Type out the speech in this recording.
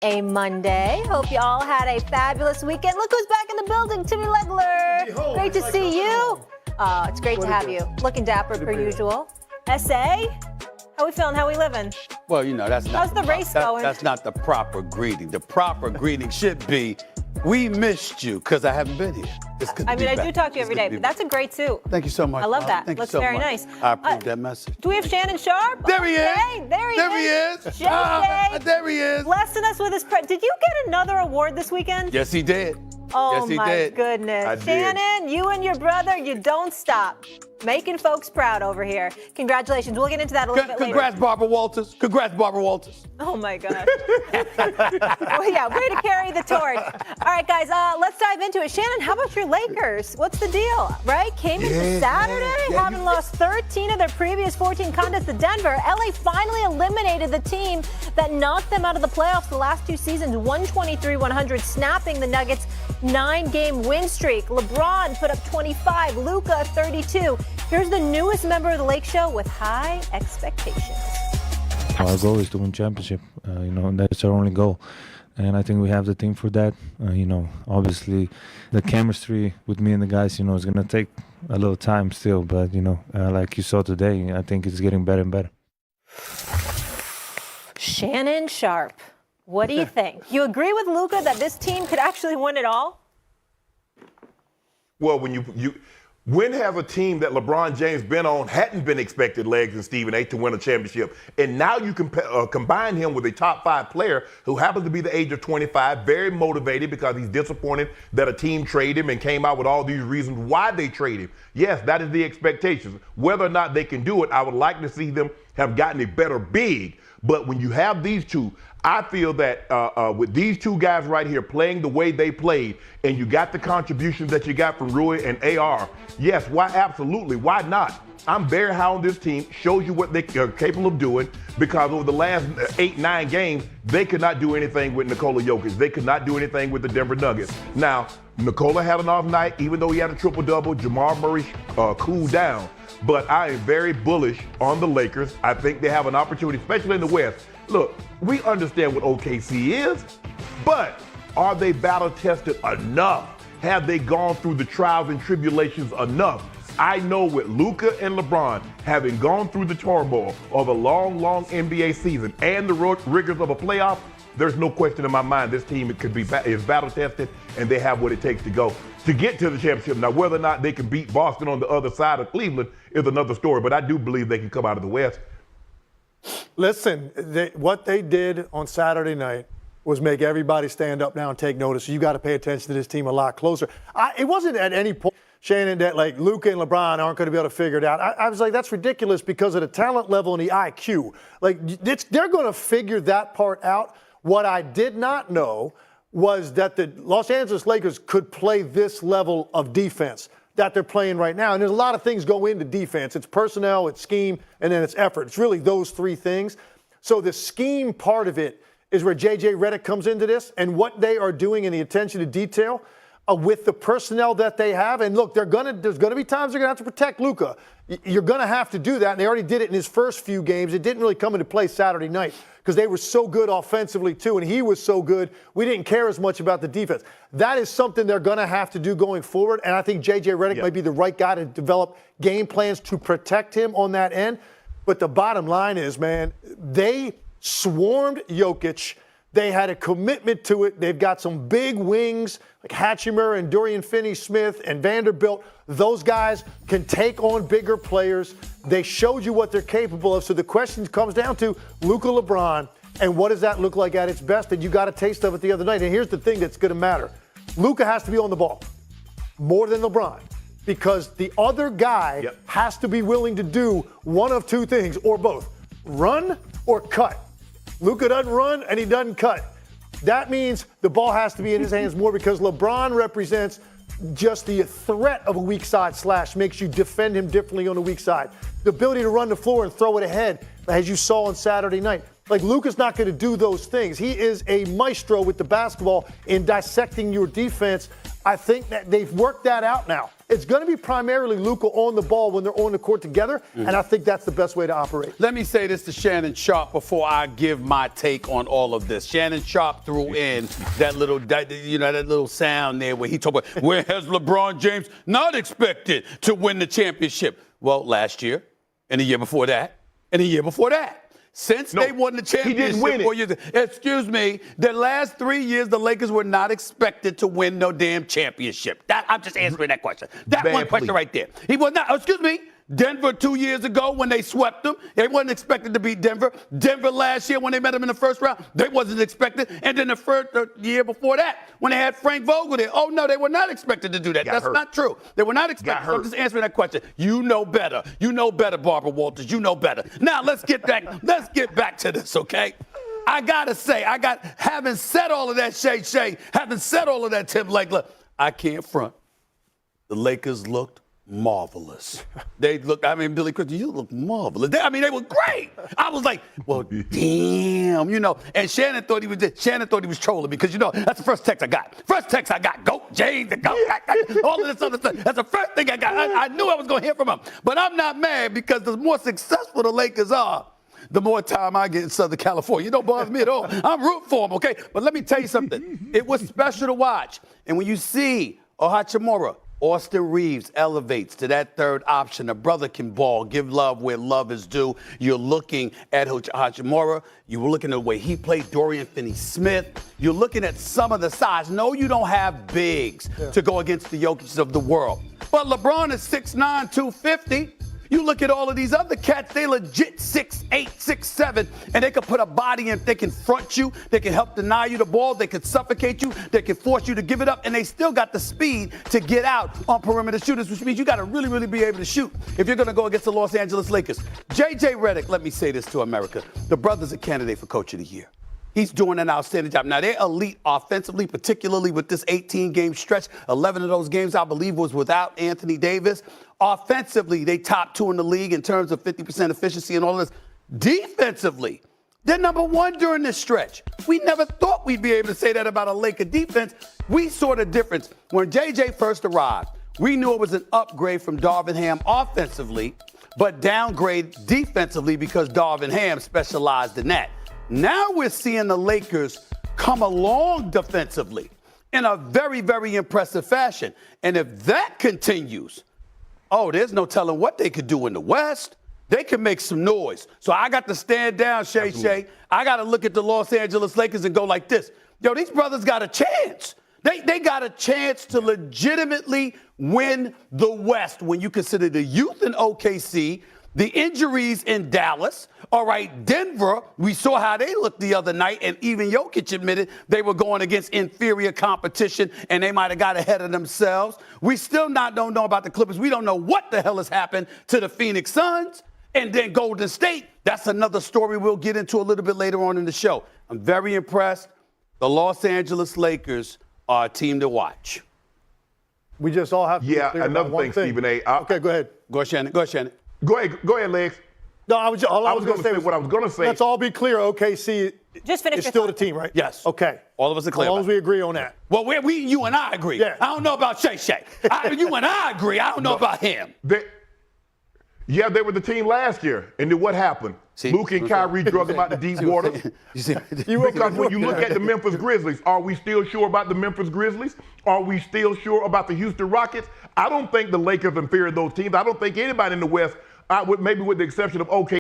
A Monday. Hope you all had a fabulous weekend. Look who's back in the building, Timmy Legler. Great to see you. It's great to have you. Looking dapper per usual. SA, how we feeling? How we living? Well, you know, that's not. How's the race going? That's not the proper greeting. The proper greeting should be, we missed you, because I haven't been here. I mean, I do talk to you every day, but that's a great suit. Thank you so much. I love that. Thank Looks you so very much. nice. I approve that message. Do we have Shannon Sharp? There he is. There he is. JJ. There he is. Blessing us with his Did you get another award this weekend? Yes, he did. Oh, yes, he my did. goodness. I did. Shannon, you and your brother, you don't stop. Making folks proud over here. Congratulations. We'll get into that a little bit later. Congrats, Barbara Walters. Congrats, Barbara Walters. Oh, my God. Well, yeah, way to carry the torch. All right, guys, let's dive into it. Shannon, how about your Lakers? What's the deal, right? Came into Saturday, having lost 13 of their previous 14 contests to Denver. LA finally eliminated the team that knocked them out of the playoffs the last two seasons, 123-100, snapping the Nuggets' 9-game win streak. LeBron put up 25, Luka 32. Here's the newest member of the Lake Show with high expectations. Our goal is to win championship. That's our only goal. And I think we have the team for that. Obviously the chemistry with me and the guys, is going to take a little time still. But, like you saw today, I think it's getting better and better. Shannon Sharp, what do you think? You agree with Luka that this team could actually win it all? Well, when has a team that LeBron James been on hadn't been expected, Legs and Stephen A, to win a championship? And now you can combine him with a top 5 player who happens to be the age of 25, very motivated because he's disappointed that a team traded him and came out with all these reasons why they traded him. Yes, that is the expectations. Whether or not they can do it, I would like to see them have gotten a better big. But when you have these two, I feel that with these two guys right here playing the way they played, and you got the contributions that you got from Rui and AR, yes, why? Absolutely, why not? I'm very high on this team. Shows you what they are capable of doing, because over the last 8-9 games, they could not do anything with Nikola Jokic. They could not do anything with the Denver Nuggets. Now, Nikola had an off night, even though he had a triple-double. Jamal Murray cooled down. But I am very bullish on the Lakers. I think they have an opportunity, especially in the West. Look, we understand what OKC is, but are they battle-tested enough? Have they gone through the trials and tribulations enough? I know with Luka and LeBron having gone through the turmoil of a long, long NBA season and the rigors of a playoff, there's no question in my mind this team is battle-tested, and they have what it takes to get to the championship. Now, whether or not they can beat Boston on the other side of Cleveland is another story, but I do believe they can come out of the West. Listen, what they did on Saturday night was make everybody stand up now and take notice. You got to pay attention to this team a lot closer. It wasn't at any point, Shannon, that like Luka and LeBron aren't going to be able to figure it out. I was like, that's ridiculous because of the talent level and the IQ. Like, they're going to figure that part out. What I did not know was that the Los Angeles Lakers could play this level of defense that they're playing right now. And there's a lot of things go into defense. It's personnel, it's scheme, and then it's effort. It's really those three things. So the scheme part of it is where Redick comes into this, and what they are doing in the attention to detail with the personnel that they have. And look, there's going to be times they're going to have to protect Luka. You're going to have to do that, and they already did it in his first few games. It didn't really come into play Saturday night because they were so good offensively too, and he was so good, we didn't care as much about the defense. That is something they're going to have to do going forward, and I think Redick might be the right guy to develop game plans to protect him on that end. But the bottom line is, man, they swarmed Jokic. They had a commitment to it. They've got some big wings like Hatchimer and Dorian Finney-Smith and Vanderbilt. Those guys can take on bigger players. They showed you what they're capable of. So the question comes down to Luka, LeBron, and what does that look like at its best? And you got a taste of it the other night. And here's the thing that's going to matter. Luka has to be on the ball more than LeBron because the other guy has to be willing to do one of two things or both, run or cut. Luka doesn't run and he doesn't cut. That means the ball has to be in his hands more because LeBron represents just the threat of a weak side slash, makes you defend him differently on the weak side. The ability to run the floor and throw it ahead, as you saw on Saturday night. Like, Luka's not going to do those things. He is a maestro with the basketball in dissecting your defense. I think that they've worked that out now. It's going to be primarily Luka on the ball when they're on the court together, and I think that's the best way to operate. Let me say this to Shannon Sharp before I give my take on all of this. Shannon Sharp threw in that little sound there where he talked about where has LeBron James not expected to win the championship? Well, last year, and the year before that, and the year before that. Since they won the championship, he didn't win it. 4 years, excuse me, the last 3 years, the Lakers were not expected to win no damn championship. I'm just answering that question. That one question right there. He was not, excuse me, Denver 2 years ago when they swept them, they wasn't expected to beat Denver. Denver last year when they met them in the first round, they wasn't expected. And then the year before that when they had Frank Vogel there, oh no, they were not expected to do that. That's not true. They were not expected. So I'm just answering that question. You know better. You know better, Barbara Walters. You know better. Now let's get back to this, okay? I gotta say, having said all of that, Shay, having said all of that, Tim Lakeler, I can't front. The Lakers looked marvelous. They looked, Billy Crystal, you look marvelous. They were great. I was like, well, damn, And Shannon thought he was trolling because, that's the first text I got. Go, James, go, all of this other stuff. That's the first thing I got. I knew I was going to hear from him. But I'm not mad because the more successful the Lakers are, the more time I get in Southern California. You don't bother me at all. I'm rooting for them, okay? But let me tell you something. It was special to watch. And when you see Hachimura, Austin Reeves elevates to that third option. A brother can ball, give love where love is due. You're looking at Hachimura. You were looking at the way he played Dorian Finney-Smith. You're looking at some of the size. No, you don't have bigs to go against the Jokic's of the world. But LeBron is 6'9", 250. You look at all of these other cats, they legit 6'8", 6'7", and they can put a body in. They can front you. They can help deny you the ball. They can suffocate you. They can force you to give it up, and they still got the speed to get out on perimeter shooters, which means you got to really, really be able to shoot if you're going to go against the Los Angeles Lakers. J.J. Redick, let me say this to America. The brother's a candidate for Coach of the Year. He's doing an outstanding job. Now, they're elite offensively, particularly with this 18-game stretch. 11 of those games, I believe, was without Anthony Davis. Offensively, they top 2 in the league in terms of 50% efficiency and all of this. Defensively, they're number 1 during this stretch. We never thought we'd be able to say that about a Laker defense. We saw the difference. When JJ first arrived, we knew it was an upgrade from Darvin Ham offensively, but downgrade defensively because Darvin Ham specialized in that. Now we're seeing the Lakers come along defensively in a very, very impressive fashion. And if that continues, there's no telling what they could do in the West. They can make some noise. So I got to stand down, Shay. I got to look at the Los Angeles Lakers and go like this. Yo, these brothers got a chance. They got a chance to legitimately win the West when you consider the youth in OKC, the injuries in Dallas. All right, Denver, we saw how they looked the other night, and even Jokic admitted they were going against inferior competition, and they might have got ahead of themselves. We still don't know about the Clippers. We don't know what the hell has happened to the Phoenix Suns. And then Golden State, that's another story we'll get into a little bit later on in the show. I'm very impressed. The Los Angeles Lakers are a team to watch. We just all have to be clear another about one thing, thing. Stephen A. Okay, go ahead. Go ahead, Shannon. Go ahead, Legs. No, I was going to say what I was going to say. Let's all be clear. OKC is still the team, right? Yes. Okay. All of us are clear. As long as we agree on that. Well, you and I agree. Yeah. I don't know about Shay. You and I agree. I don't know about him. They were the team last year. And then what happened? Luka and Kyrie drug them out to deep water. Because when you look at the Memphis Grizzlies, are we still sure about the Memphis Grizzlies? Are we still sure about the Houston Rockets? I don't think the Lakers inferior those teams. I don't think anybody in the West, maybe with the exception of OKC,